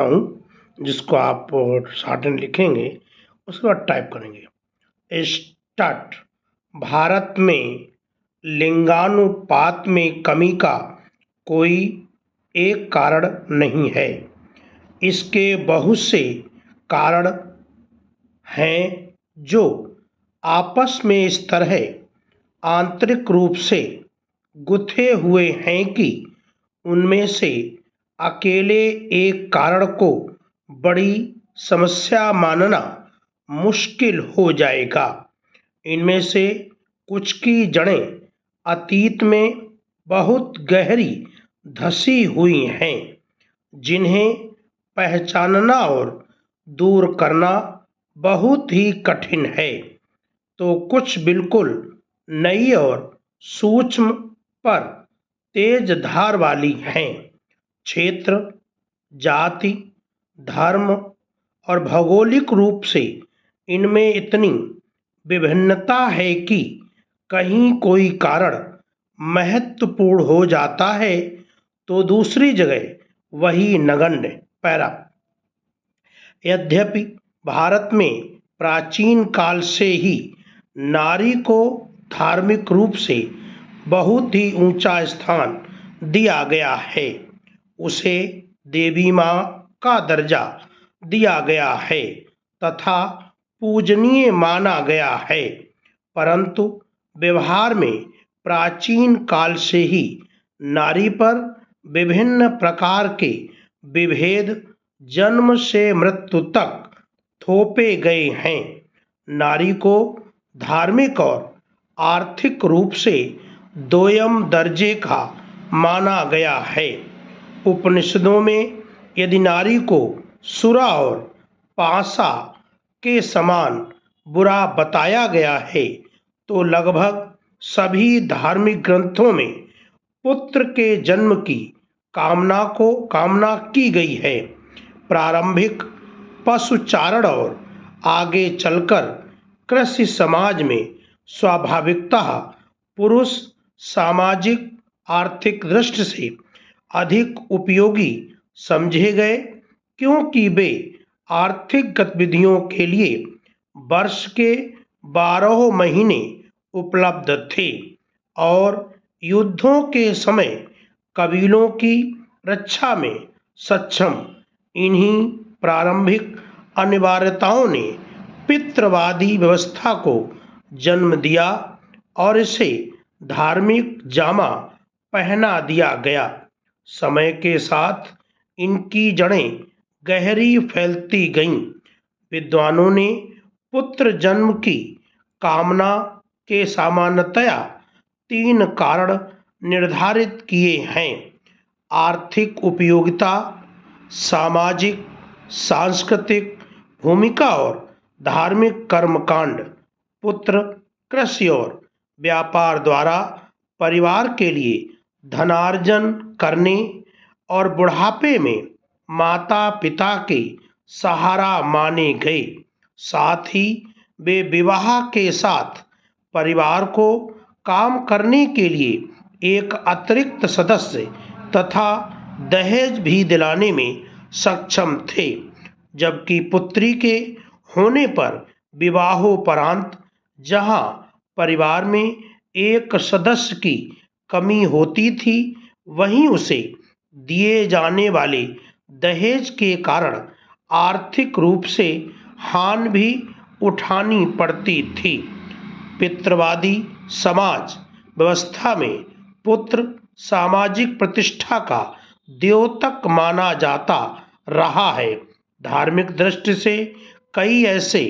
हूँ जिसको आप शॉर्ट एंड लिखेंगे, उसके बाद टाइप करेंगे। स्टार्ट। भारत में लिंगानुपात में कमी का कोई एक कारण नहीं है। इसके बहुत से कारण हैं जो आपस में इस तरह आंतरिक रूप से गुथे हुए हैं कि उनमें से अकेले एक कारण को बड़ी समस्या मानना मुश्किल हो जाएगा। इनमें से कुछ की जड़ें अतीत में बहुत गहरी धसी हुई हैं, जिन्हें पहचानना और दूर करना बहुत ही कठिन है, तो कुछ बिल्कुल नई और सूक्ष्म पर तेज धार वाली हैं। क्षेत्र, जाति, धर्म और भौगोलिक रूप से इनमें इतनी विभिन्नता है कि कहीं कोई कारण महत्वपूर्ण हो जाता है तो दूसरी जगह वही नगण्य। पैरा। यद्यपि भारत में प्राचीन काल से ही नारी को धार्मिक रूप से बहुत ही ऊंचा स्थान दिया गया है, उसे देवी माँ का दर्जा दिया गया है तथा पूजनीय माना गया है, परंतु व्यवहार में प्राचीन काल से ही नारी पर विभिन्न प्रकार के विभेद जन्म से मृत्यु तक थोपे गए हैं। नारी को धार्मिक और आर्थिक रूप से दोयम दर्जे का माना गया है। उपनिषदों में यदि नारी को सुरा और पासा के समान बुरा बताया गया है, तो लगभग सभी धार्मिक ग्रंथों में पुत्र के जन्म की कामना की गई है। प्रारंभिक पशुचारण और आगे चलकर कृषि समाज में स्वाभाविकतः पुरुष सामाजिक आर्थिक दृष्टि से अधिक उपयोगी समझे गए, क्योंकि वे आर्थिक गतिविधियों के लिए वर्ष के 12 महीने उपलब्ध थे और युद्धों के समय कबीलों की रक्षा में सक्षम। इन्हीं प्रारंभिक अनिवार्यताओं ने पितृवादी व्यवस्था को जन्म दिया और इसे धार्मिक जामा पहना दिया गया। समय के साथ इनकी जड़ें गहरी फैलती गईं। विद्वानों ने पुत्र जन्म की कामना के सामान्यतया 3 कारण निर्धारित किए हैं: आर्थिक उपयोगिता, सामाजिक सांस्कृतिक भूमिका और धार्मिक कर्मकांड। पुत्र कृषि और व्यापार द्वारा परिवार के लिए धनार्जन करने और बुढ़ापे में माता पिता के सहारा माने गए। साथ ही वे विवाह के साथ परिवार को काम करने के लिए एक अतिरिक्त सदस्य तथा दहेज भी दिलाने में सक्षम थे, जबकि पुत्री के होने पर विवाहोपरांत जहां परिवार में एक सदस्य की कमी होती थी, वहीं उसे दिए जाने वाले दहेज के कारण आर्थिक रूप से हानि भी उठानी पड़ती थी। पितृवादी समाज व्यवस्था में पुत्र सामाजिक प्रतिष्ठा का द्योतक माना जाता रहा है। धार्मिक दृष्टि से कई ऐसे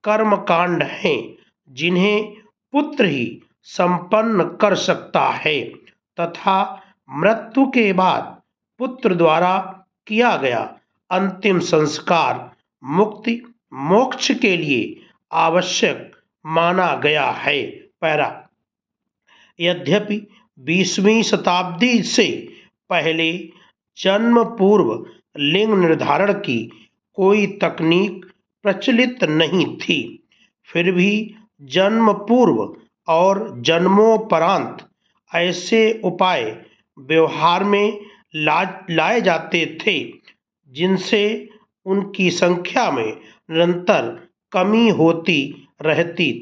कर्मकांड हैं जिन्हें पुत्र ही संपन्न कर सकता है तथा मृत्यु के बाद पुत्र द्वारा किया गया अंतिम संस्कार मुक्ति मोक्ष के लिए आवश्यक माना गया है। पैरा। यद्यपि 20वीं शताब्दी से पहले जन्म पूर्व लिंग निर्धारण की कोई तकनीक प्रचलित नहीं थी, फिर भी जन्म पूर्व और जन्मोपरांत ऐसे उपाय व्यवहार में लाए जाते थे जिनसे उनकी संख्या में निरंतर कमी होती रहती